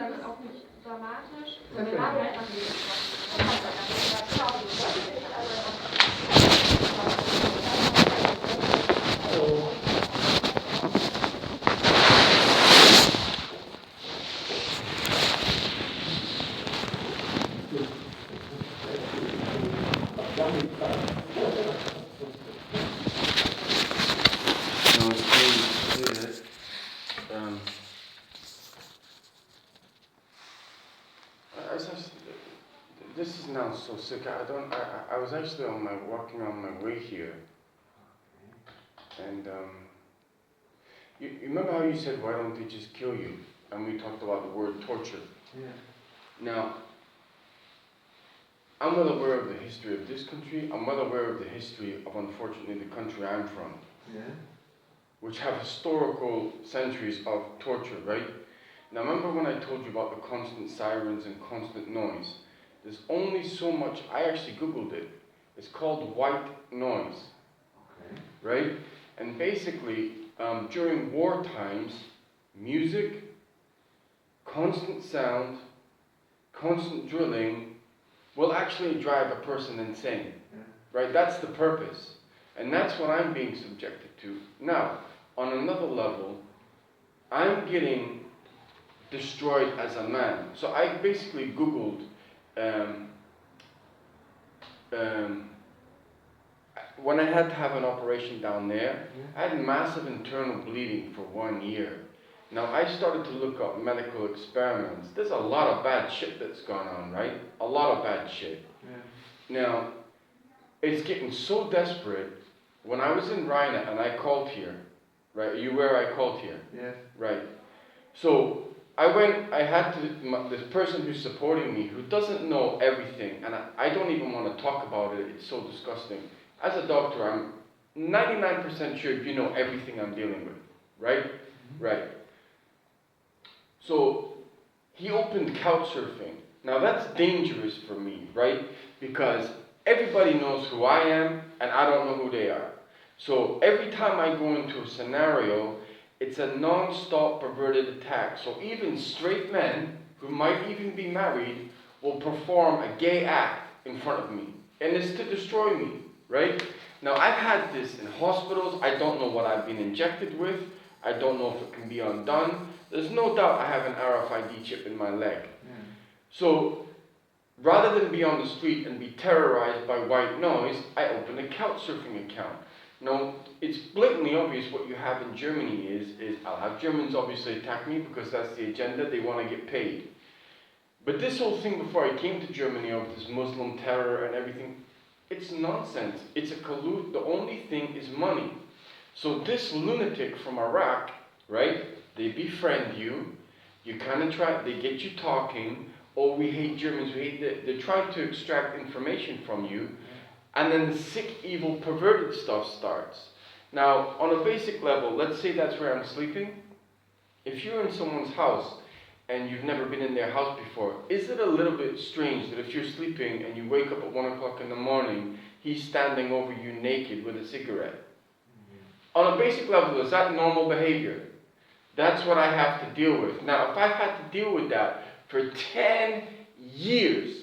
das ist auch nicht dramatisch. So, wir machen einfach This is now so sick. I was actually walking on my way here, and you remember how you said, why don't they just kill you? And we talked about the word torture. Yeah. Now, I'm well aware of the history of this country. I'm well aware of the history of, unfortunately, the country I'm from, which have historical centuries of torture, right? Now, remember when I told you about the constant sirens and constant noise? There's only so much. I actually Googled it. It's called white noise, right? And basically, during war times, music, constant sound, constant drilling will actually drive a person insane, right? That's the purpose. And that's what I'm being subjected to. Now, on another level, I'm getting destroyed as a man. So I basically Googled when I had to have an operation down there, I had massive internal bleeding for 1 year. Now I started to look up medical experiments. There's a lot of bad shit that's gone on, right? A lot of bad shit. Now, it's getting so desperate. When I was in Rhina and I called here, right? Are you aware I called here? Yes. Right. So I had to, this person who's supporting me, who doesn't know everything, and I don't even want to talk about it, it's so disgusting. As a doctor, I'm 99% sure you know everything I'm dealing with, right? Mm-hmm. Right. So, he opened couch surfing. Now that's dangerous for me, right? Because everybody knows who I am, and I don't know who they are. So every time I go into a scenario, it's a non-stop perverted attack. So even straight men, who might even be married, will perform a gay act in front of me. And it's to destroy me, right? Now I've had this in hospitals. I don't know what I've been injected with. I don't know if it can be undone. There's no doubt I have an RFID chip in my leg. So rather than be on the street and be terrorized by white noise, I opened a couch surfing account. Now, it's blatantly obvious what you have in Germany is I'll have Germans obviously attack me because that's the agenda, they want to get paid. But this whole thing before I came to Germany of this Muslim terror and everything, it's nonsense. It's a collude. The only thing is money. So this lunatic from Iraq, right, they befriend you, you kind of try, they get you talking, oh, we hate Germans, we hate they're trying to extract information from you. And then the sick, evil, perverted stuff starts. Now, on a basic level, let's say that's where I'm sleeping. If you're in someone's house and you've never been in their house before, is it a little bit strange that if you're sleeping and you wake up at 1 o'clock in the morning, he's standing over you naked with a cigarette? On a basic level, is that normal behavior? That's what I have to deal with. Now, if I've had to deal with that for 10 years,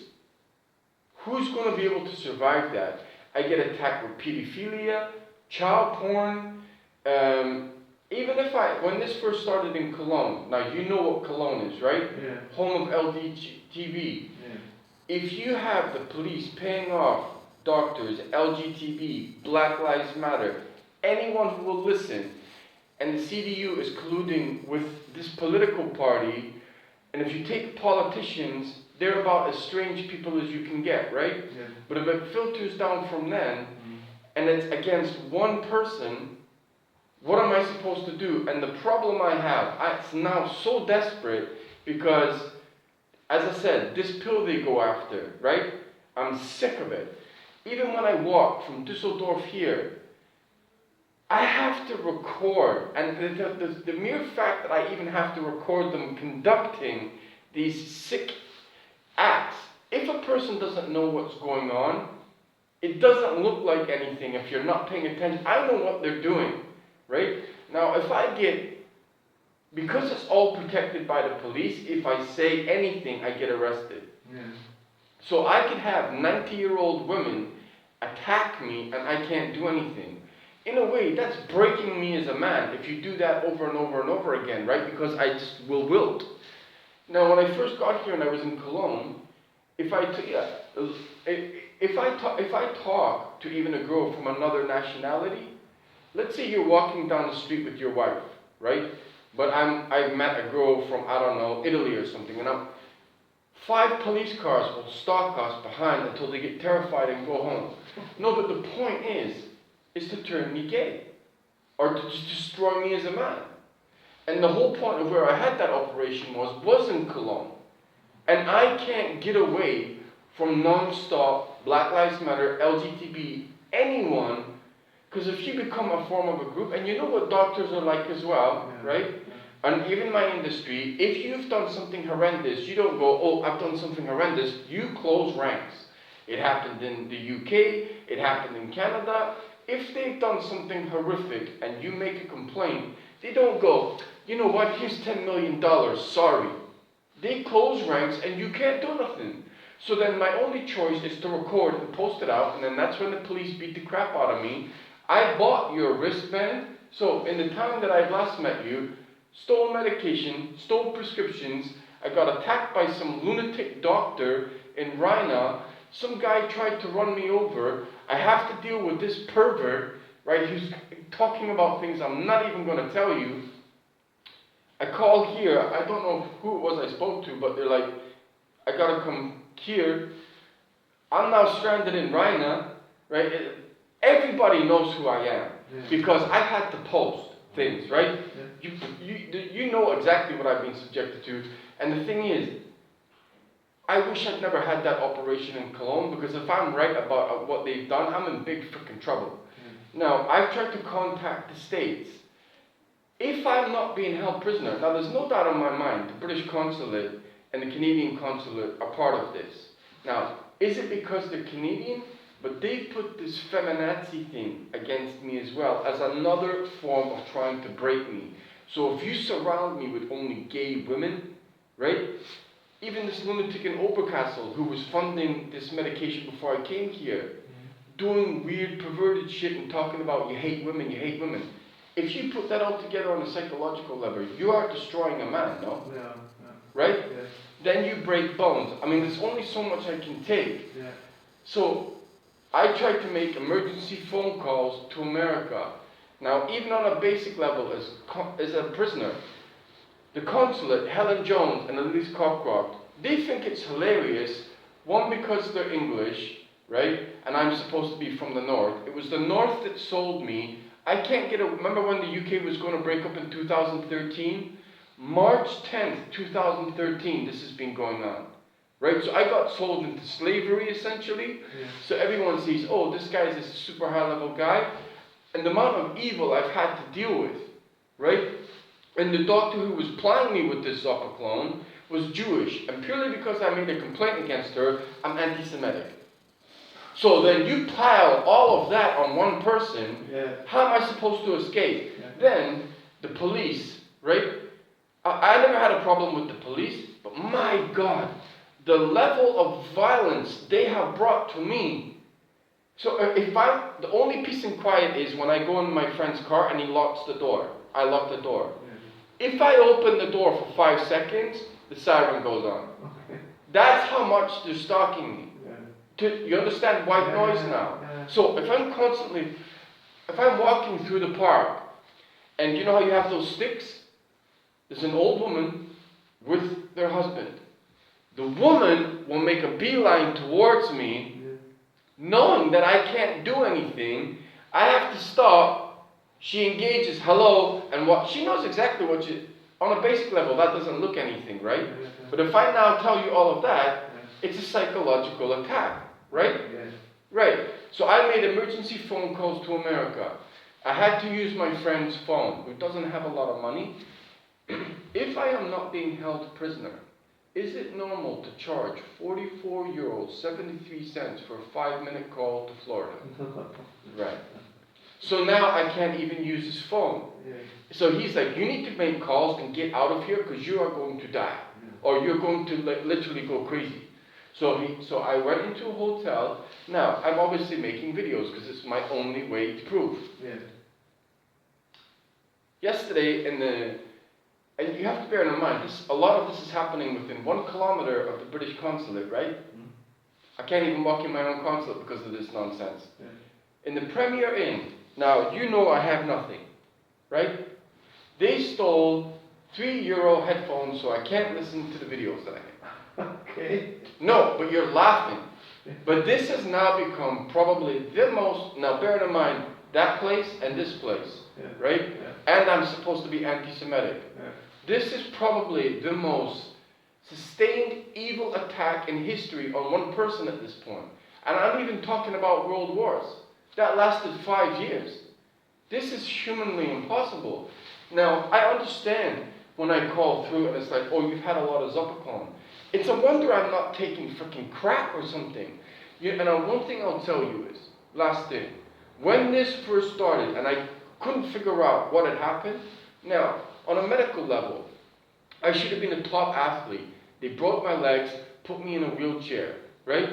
who's going to be able to survive that? I get attacked with pedophilia, child porn, even if when this first started in Cologne, now you know what Cologne is, right? Yeah. Home of LGTB. Yeah. If you have the police paying off doctors, LGBT, Black Lives Matter, anyone who will listen, and the CDU is colluding with this political party, and if you take politicians, they're about as strange people as you can get, right? Yeah. But if it filters down from then, and it's against one person, what am I supposed to do? And the problem I have, it's now so desperate because, as I said, this pill they go after, right? I'm sick of it. Even when I walk from Düsseldorf here, I have to record, and the mere fact that I even have to record them conducting these sick acts. If a person doesn't know what's going on, it doesn't look like anything if you're not paying attention. I know what they're doing, right? Now, if I get because it's all protected by the police, if I say anything, I get arrested. Yeah. So I could have 90-year-old women attack me and I can't do anything. In a way, that's breaking me as a man if you do that over and over and over again, right? Because I just will wilt. Now, when I first got here and I was in Cologne, if I talk to even a girl from another nationality, let's say you're walking down the street with your wife, right? But I've met a girl from, I don't know, Italy or something, and 5 police cars will stalk us behind until they get terrified and go home. No, but the point is to turn me gay, or to just destroy me as a man. And the whole point of where I had that operation was in Cologne. And I can't get away from non-stop Black Lives Matter, LGBT, anyone, because if you become a form of a group, and you know what doctors are like as well, Yeah. right? And even my industry, if you've done something horrendous, you don't go, oh, I've done something horrendous, you close ranks. It happened in the UK, it happened in Canada. If they've done something horrific and you make a complaint, they don't go, you know what, here's $10 million, sorry. They close ranks and you can't do nothing. So then my only choice is to record and post it out, and then that's when the police beat the crap out of me. I bought your wristband, so in the time that I've last met you, stole medication, stole prescriptions, I got attacked by some lunatic doctor in Werena. Some guy tried to run me over. I have to deal with this pervert, right, who's talking about things I'm not even going to tell you. I called here, I don't know who it was I spoke to, but they're like, I got to come here. I'm now stranded in Werena, right? Everybody knows who I am, because I had to post things, right? Yeah. You know exactly what I've been subjected to. And the thing is, I wish I'd never had that operation in Cologne, because if I'm right about what they've done, I'm in big freaking trouble. Now, I've tried to contact the States. If I'm not being held prisoner, now there's no doubt in my mind, the British consulate and the Canadian consulate are part of this. Now, is it because they're Canadian? But they put this feminazi thing against me as well, as another form of trying to break me. So if you surround me with only gay women, right? Even this lunatic in Oberkassel who was funding this medication before I came here, doing weird perverted shit and talking about you hate women, you hate women. If you put that all together on a psychological level, you are destroying a man, no? Yeah. Right? Yeah. Then you break bones. I mean, there's only so much I can take. Yeah. So I tried to make emergency phone calls to America. Now, even on a basic level, as a prisoner, the consulate, Helen Jones and Elise Cockcroft, they think it's hilarious. One, because they're English, right? And I'm supposed to be from the North. It was the North that sold me. I can't get a... Remember when the UK was going to break up in 2013? March 10th, 2013, this has been going on. Right? So I got sold into slavery, essentially. Yeah. So everyone sees, oh, this guy is a super high-level guy. And the amount of evil I've had to deal with, right? And the doctor who was plying me with this Zopiclone was Jewish. And purely because I made a complaint against her, I'm anti-Semitic. So then you pile all of that on one person, how am I supposed to escape? Yeah. Then the police, right? I never had a problem with the police, but my God, the level of violence they have brought to me. So the only peace and quiet is when I go in my friend's car and he locks the door. I lock the door. Yeah. If I open the door for 5 seconds, the siren goes on. Okay. That's how much they're stalking me. Yeah. You understand white noise now? Yeah. So if I'm walking through the park, and you know how you have those sticks? There's an old woman with their husband. The woman will make a beeline towards me, knowing that I can't do anything. I have to stop. She engages, hello, and what she knows exactly what on a basic level, that doesn't look anything, right? But if I now tell you all of that, it's a psychological attack, right? Yes. Right. So I made emergency phone calls to America. I had to use my friend's phone, who doesn't have a lot of money. If I am not being held prisoner, is it normal to charge €44.73 for a 5-minute call to Florida? Right. So now I can't even use his phone. So he's like, you need to make calls and get out of here because you are going to die. Or you're going to literally go crazy. So I went into a hotel. Now, I'm obviously making videos because it's my only way to prove. Yesterday, and you have to bear in mind, a lot of this is happening within 1 kilometer of the British consulate, right? I can't even walk in my own consulate because of this nonsense. In the Premier Inn, now you know I have nothing, right? They stole €3 headphones so I can't listen to the videos that I make. Okay. No, but you're laughing. But this has now become probably the most, now bear in mind, that place and this place, right? And I'm supposed to be anti-Semitic. This is probably the most sustained evil attack in history on one person at this point. And I'm even talking about world wars. That lasted 5 years. This is humanly impossible. Now, I understand when I call through and it's like, oh, you've had a lot of Zopicon. It's a wonder I'm not taking freaking crack or something. And one thing I'll tell you is, last thing, when this first started and I couldn't figure out what had happened, now, on a medical level, I should have been a top athlete. They broke my legs, put me in a wheelchair, right?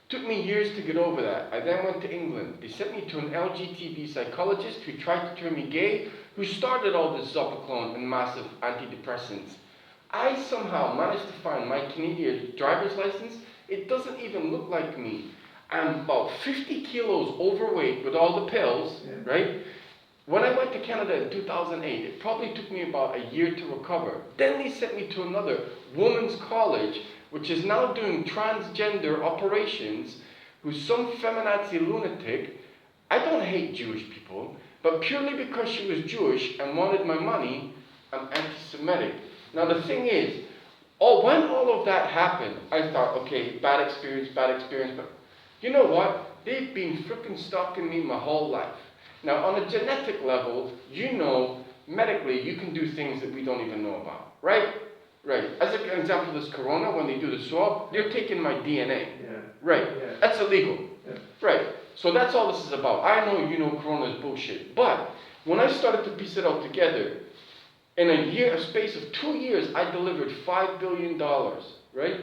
Took me years to get over that. I then went to England. They sent me to an LGBT psychologist who tried to turn me gay, who started all this Zopiclone and massive antidepressants. I somehow managed to find my Canadian driver's license. It doesn't even look like me. I'm about 50 kilos overweight with all the pills, right? When I went to Canada in 2008, it probably took me about a year to recover. Then they sent me to another women's college, which is now doing transgender operations, who's some feminazi lunatic. I don't hate Jewish people, but purely because she was Jewish and wanted my money, I'm anti-Semitic. Now the thing is, when all of that happened, I thought, okay, bad experience, but you know what? They've been freaking stalking me my whole life. Now on a genetic level, you know, medically, you can do things that we don't even know about, right? Right. As an example, this corona, when they do the swab, they're taking my DNA. Right. That's illegal. Right. So that's all this is about. I know you know corona is bullshit. But when I started to piece it all together, in a space of 2 years, I delivered $5 billion, right?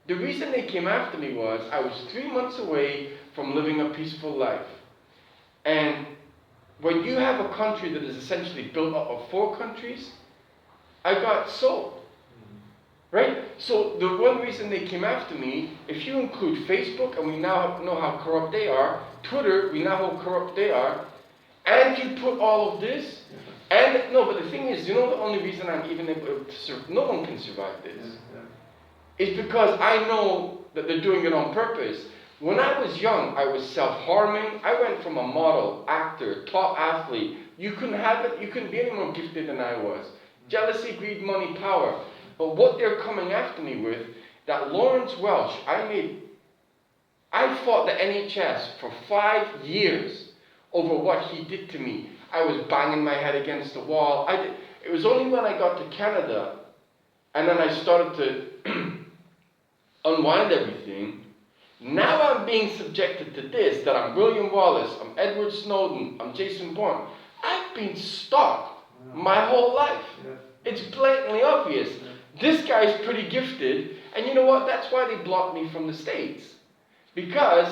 The reason they came after me was I was 3 months away from living a peaceful life. And when you have a country that is essentially built up of 4 countries, I got sold, right? So the one reason they came after me, if you include Facebook, and we now know how corrupt they are, Twitter, we know how corrupt they are, and you put all of this, and no, but the thing is, you know the only reason I'm even able to survive, no one can survive this, is because I know that they're doing it on purpose. When I was young, I was self-harming. I went from a model, actor, top athlete. You couldn't have it, you couldn't be any more gifted than I was. Jealousy, greed, money, power. But what they're coming after me with, that Lawrence Welch, I fought the NHS for 5 years over what he did to me. I was banging my head against the wall. It was only when I got to Canada, and then I started to unwind everything. Now I'm being subjected to this, that I'm William Wallace, I'm Edward Snowden, I'm Jason Bourne. I've been stalked my whole life. It's blatantly obvious. This guy's pretty gifted, and you know what? That's why they blocked me from the States. Because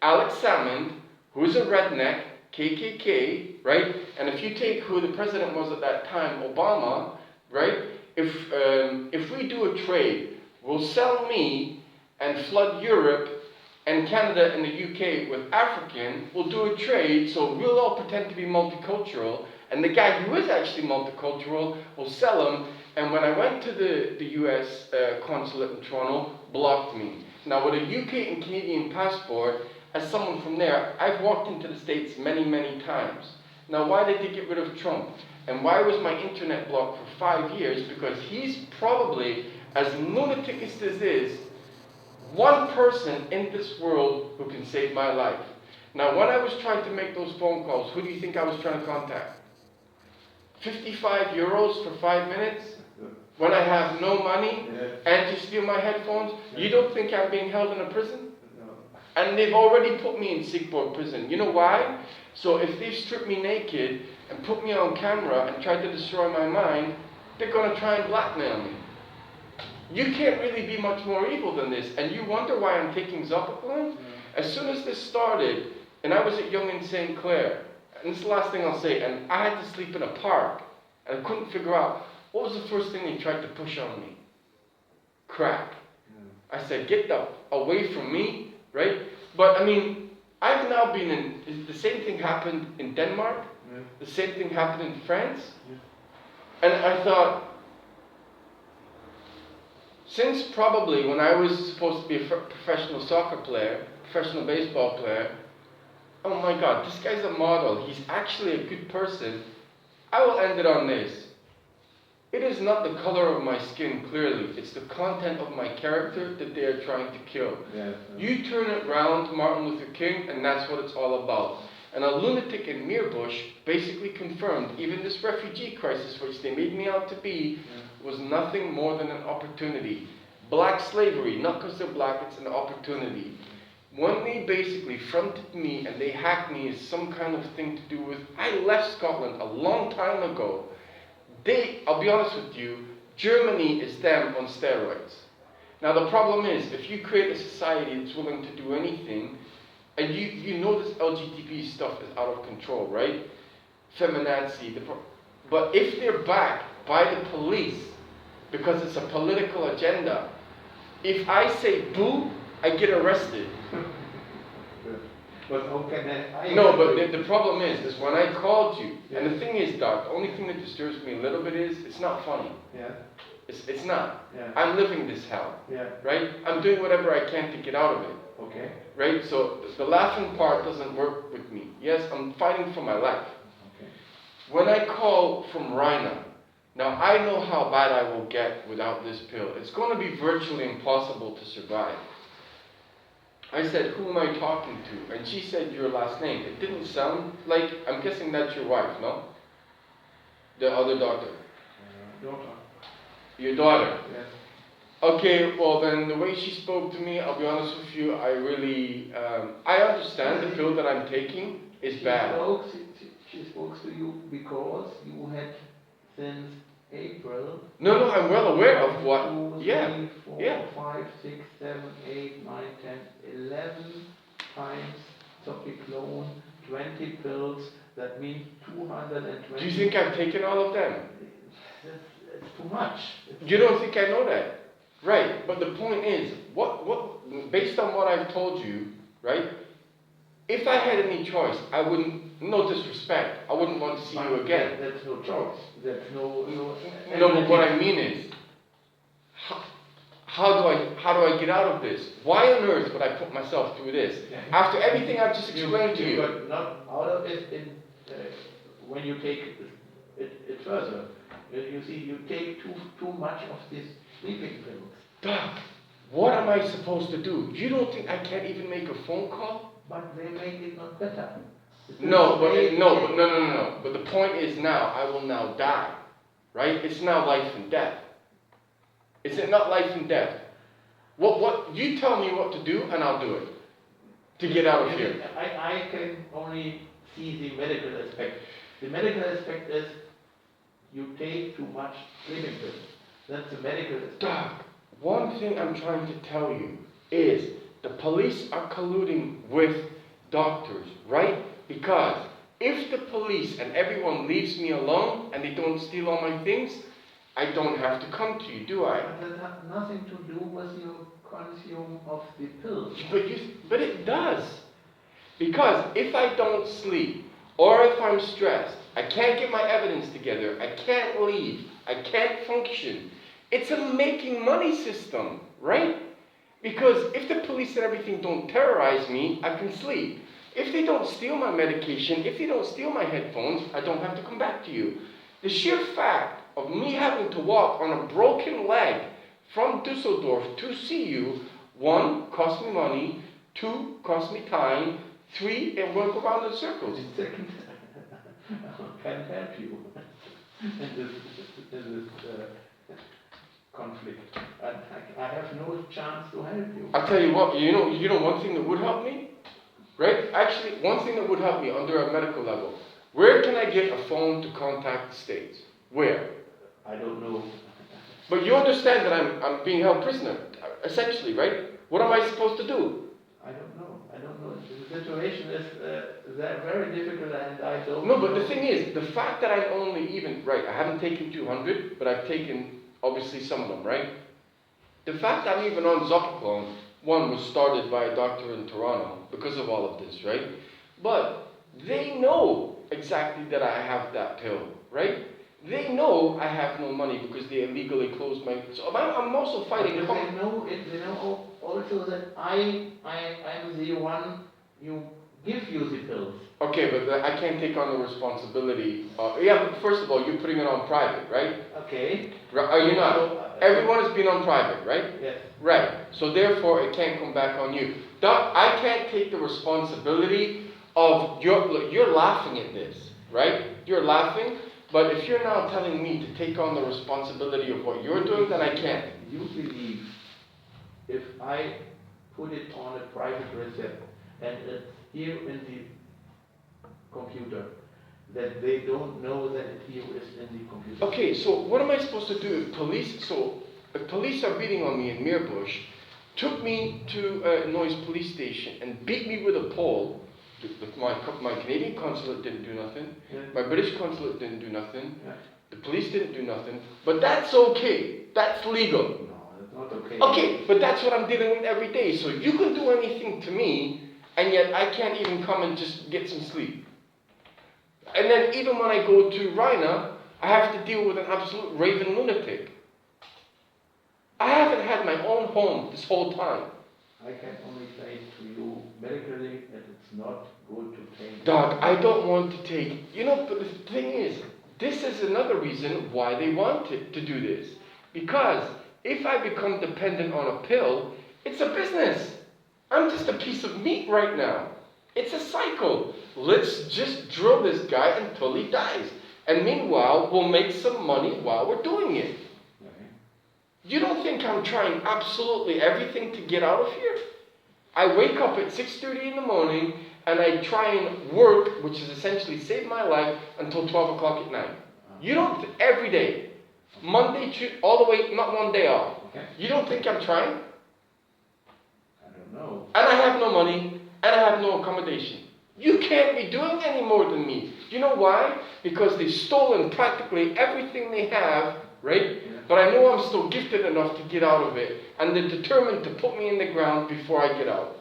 Alex Salmond, who's a redneck, KKK, right? And if you take who the president was at that time, Obama, right? If we do a trade, we'll sell me and flood Europe and Canada and the UK with African, we'll do a trade, so we'll all pretend to be multicultural, and the guy who is actually multicultural will sell them. And when I went to the US consulate in Toronto, blocked me. Now with a UK and Canadian passport, as someone from there, I've walked into the States many, many times. Now why did they get rid of Trump? And why was my internet blocked for 5 years? Because he's probably, as lunatic as this is, one person in this world who can save my life. Now when I was trying to make those phone calls, who do you think I was trying to contact? 55 euros for 5 minutes? When I have no money and you steal my headphones? You don't think I'm being held in a prison? And they've already put me in sick board prison. You know why? So if they strip me naked and put me on camera and try to destroy my mind, they're going to try and blackmail me. You can't really be much more evil than this. And you wonder why I'm taking Zopaquin? As soon as this started, and I was at Young in St. Clair, and this is the last thing I'll say, and I had to sleep in a park, and I couldn't figure out, what was the first thing they tried to push on me? Crack. I said, get away from me, right? But I mean, I've now been in, the same thing happened in Denmark, the same thing happened in France, and I thought, since probably when I was supposed to be a professional soccer player, professional baseball player, oh my God, this guy's a model, he's actually a good person, I will end it on this. It is not the color of my skin, clearly. It's the content of my character that they are trying to kill. You turn it round to Martin Luther King, and that's what it's all about. And a lunatic in Meerbusch basically confirmed even this refugee crisis, which they made me out to be, was nothing more than an opportunity. Black slavery, not because they're black, it's an opportunity. When they basically fronted me and they hacked me as some kind of thing to do with, I left Scotland a long time ago. I'll be honest with you, Germany is them on steroids. Now the problem is, if you create a society that's willing to do anything, and you know this LGBT stuff is out of control, right? Feminazi, but if they're backed by the police, because it's a political agenda, if I say boo, I get arrested. But how can I? No, but the problem is when I called you, and the thing is, Doc, the only thing that disturbs me a little bit is, it's not funny. Yeah. It's not. Yeah. I'm living this hell. Yeah. Right? I'm doing whatever I can to get out of it. Okay. Right? So the laughing part doesn't work with me. Yes, I'm fighting for my life. Okay. When I call from Rhina, now I know how bad I will get without this pill. It's going to be virtually impossible to survive. I said, who am I talking to? And she said, your last name. It didn't sound like, I'm guessing that's your wife, no? The other daughter. Daughter. Your daughter? Yes. Okay, well then the way she spoke to me, I'll be honest with you, I really, I understand the pill that I'm taking is bad. She spoke to you because you had since April. No, I'm well aware of what. 2, 3, Yeah. 4, Yeah. 5, 6, 7, 8, 9, 10, 11 times Zopiclone, 20 pills. That means 220. Do you think I've taken all of them? It's too much. You don't think I know that? Right, but the point is, based on what I've told you, right? If I had any choice, I wouldn't, no disrespect, I wouldn't want to see you again. That's no choice. That's no. No, but what I mean is, how do I get out of this? Why on earth would I put myself through this? After everything I've just explained to you. But not out of it when you take it further. You see, you take too much of this sleeping pills. Doc, what am I supposed to do? You don't think I can't even make a phone call? But they make it not better. No. But the point is now, I will now die, right? It's now life and death. Is it not life and death? What? You tell me what to do, and I'll do it to get out of here. I can only see the medical aspect. The medical aspect is you take too much sleeping pills. That's the medical aspect. Doc, one thing I'm trying to tell you is the police are colluding with doctors, right? Because if the police and everyone leaves me alone and they don't steal all my things, I don't have to come to you, do I? But that has nothing to do with your consume of the pills. But it does. Because if I don't sleep, or if I'm stressed, I can't get my evidence together, I can't leave, I can't function. It's a making money system, right? Because if the police and everything don't terrorize me, I can sleep. If they don't steal my medication, if they don't steal my headphones, I don't have to come back to you. The sheer fact of me having to walk on a broken leg from Düsseldorf to see you, 1, cost me money, 2, cost me time, 3, and work around in circles. Second, can help you. And conflict. And I have no chance to help you. I'll tell you what, you know one thing that would help me? Right? Actually, one thing that would help me under a medical level. Where can I get a phone to contact the States? Where? I don't know. But you understand that I'm being held prisoner, essentially, right? What am I supposed to do? I don't know. The situation is very difficult and I don't No, but know. the thing is, the fact that I'm only even, right, I haven't taken 200, but I've taken, obviously, some of them, right? The fact that I'm even on Zopiclone, one was started by a doctor in Toronto because of all of this, right? But they know exactly that I have that pill, right? They know I have no money because they illegally closed my... So I'm also fighting... But they know also that I'm the one who gives you the pills. Okay, but I can't take on the responsibility. Yeah, but first of all, you're putting it on private, right? Okay. Are you not? Everyone has been on private, right? Yes. Right. So therefore, it can't come back on you. Doc, I can't take the responsibility of you're laughing at this, right? You're laughing, but if you're now telling me to take on the responsibility of what you're doing, then I can't. You believe if I put it on a private receipt and it's here in the computer, that they don't know that it here is in the computer. Okay, so what am I supposed to do? If police are beating on me in Meerbusch, took me to Noise police station and beat me with a pole. My Canadian consulate didn't do nothing. Yeah. My British consulate didn't do nothing. Yeah. The police didn't do nothing. But that's okay. That's legal. No, that's not okay. Okay, but that's what I'm dealing with every day. So you can do anything to me, and yet I can't even come and just get some sleep. And then even when I go to Rhina, I have to deal with an absolute raving lunatic. I haven't had my own home this whole time. I can only say to you medically that it's not good to take. Doc, I don't want to take, but the thing is, this is another reason why they wanted to do this. Because if I become dependent on a pill, it's a business. I'm just a piece of meat right now. It's a cycle. Let's just drill this guy until he dies. And meanwhile, we'll make some money while we're doing it. You don't think I'm trying absolutely everything to get out of here? I wake up at 6:30 in the morning and I try and work, which is essentially save my life, until 12 o'clock at night. You don't, every day. Monday, Tuesday, all the way, not one day off. Okay. You don't think I'm trying? I don't know. And I have no money, and I have no accommodation. You can't be doing any more than me. You know why? Because they've stolen practically everything they have, right? Yeah. But I know I'm still gifted enough to get out of it, and they're determined to put me in the ground before I get out.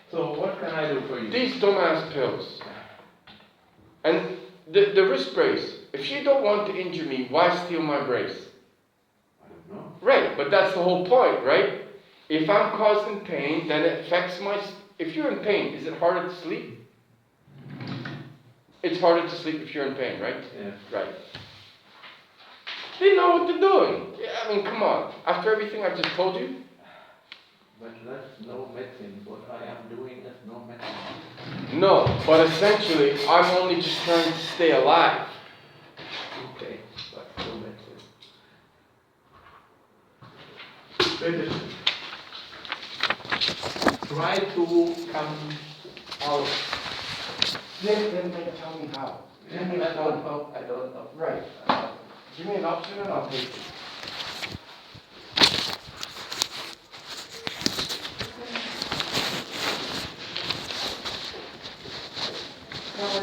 So what can I do for you? These dumbass pills. And the wrist brace. If you don't want to injure me, why steal my brace? I don't know. Right, but that's the whole point, right? If I'm causing pain, then it affects my... If you're in pain, is it harder to sleep? It's harder to sleep if you're in pain, right? Yeah. Right. They know what they're doing. Yeah, I mean, come on. After everything I've just told you? But that's no medicine. What I am doing is no medicine. No, but essentially, I'm only just trying to stay alive. Okay, but no medicine. Try to come out. Then tell me how. I don't know. Right. Give me an option and I'll take it. Now,